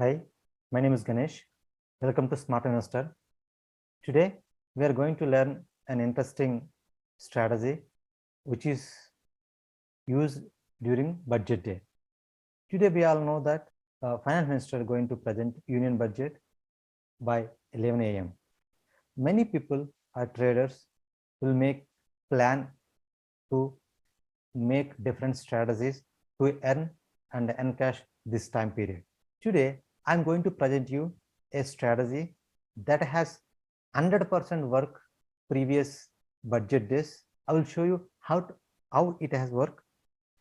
Hi, my name is Ganesh. Welcome to Smart Investor. Today, we are going to learn an interesting strategy which is used during budget day. Today, we all know that Finance Minister is going to present Union Budget by 11 a.m. Many people are traders will make plan to make different strategies to earn and encash this time period. Today, I'm going to present you a strategy that has 100% work previous budget days. I will show you how it has worked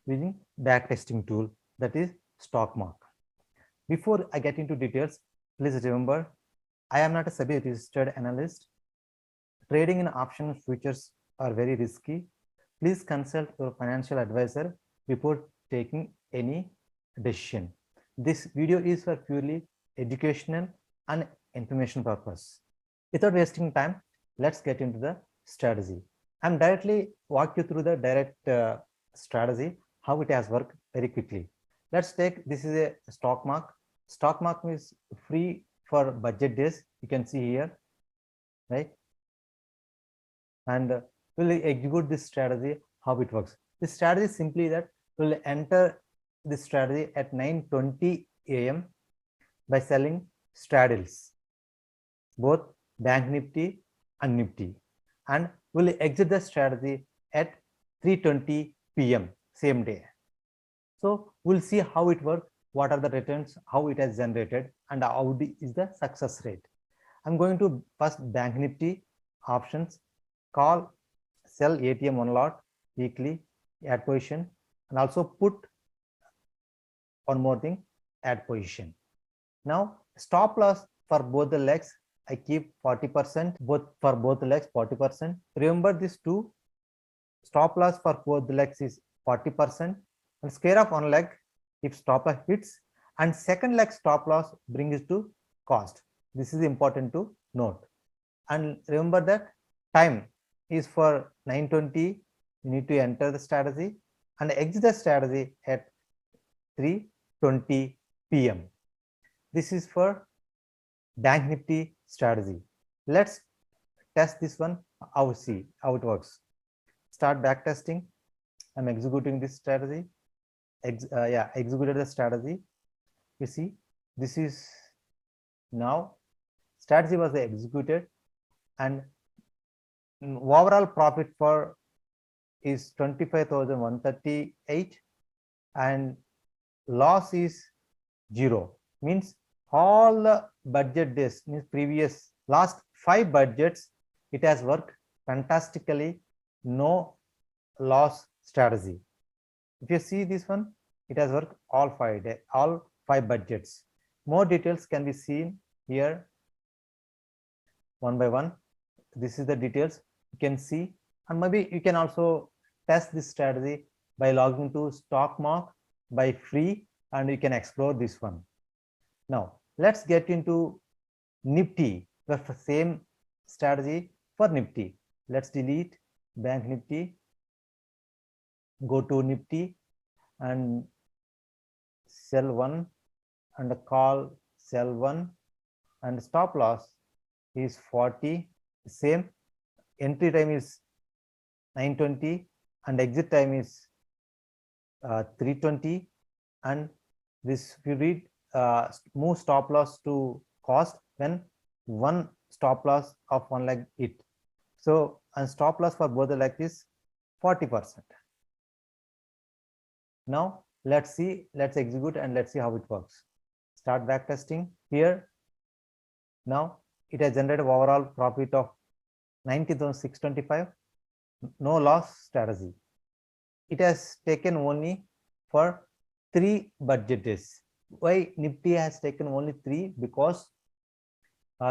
using backtesting tool, that is stock mark. Before I get into details, please remember, I am not a SEBI registered analyst. Trading in option futures are very risky. Please consult your financial advisor before taking any decision. This video is for purely educational and information purpose. Without wasting time, let's get into the strategy. I'm directly walk you through the direct strategy, how it has worked very quickly. Let's take, this is a stock mark. Stock mark is free for budget days. You can see here, right? And we'll execute this strategy, how it works. This strategy is simply that we'll enter this strategy at 9:20 a.m. by selling straddles, both Bank Nifty and Nifty, and we'll exit the strategy at 3:20 p.m. same day. So we'll see how it works, what are the returns, how it has generated, and how is the success rate. I'm going to first Bank Nifty options, call, sell ATM one lot weekly, add position, and also put one more thing, add position. Now stop loss for both the legs, I keep 40%, for both the legs 40%. Remember these two, stop loss for both the legs is 40%, and scare of one leg if stop loss hits, and second leg stop loss brings to cost. This is important to note. And remember that time is for 9:20. You need to enter the strategy and exit the strategy at 3:20 p.m. This is for Bank Nifty strategy. Let's test this one, how it works. Start back testing. I'm executing this strategy. Executed the strategy. You see, this is now strategy was executed, and overall profit for is 25,138, and loss is 0. Means all the budget days, means previous last 5 budgets, it has worked fantastically. No loss strategy. If you see this one, it has worked all 5 budgets. More details can be seen here one by one. This is the details you can see, and maybe you can also test this strategy by logging to stock mark by free, and you can explore this one. Now let's get into Nifty, the same strategy for Nifty. Let's delete Bank Nifty, go to Nifty and sell 1 and call sell 1, and stop loss is 40. Same entry time is 9:20 and exit time is 3:20, and this, if you read, move stop loss to cost when one stop loss of one leg hit. So, and stop loss for both the legs is 40%. Now let's execute and let's see how it works. Start back testing here. Now it has generated overall profit of 90,625. No loss strategy. It has taken only for 3 budget days. Why Nifty has taken only 3? Because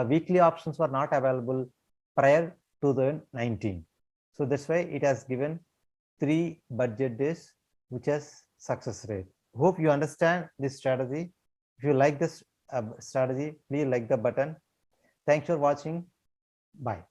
weekly options were not available prior to 2019. So that's why it has given 3 budget days, which has success rate. Hope you understand this strategy. If you like this strategy, please like the button. Thanks for watching. Bye.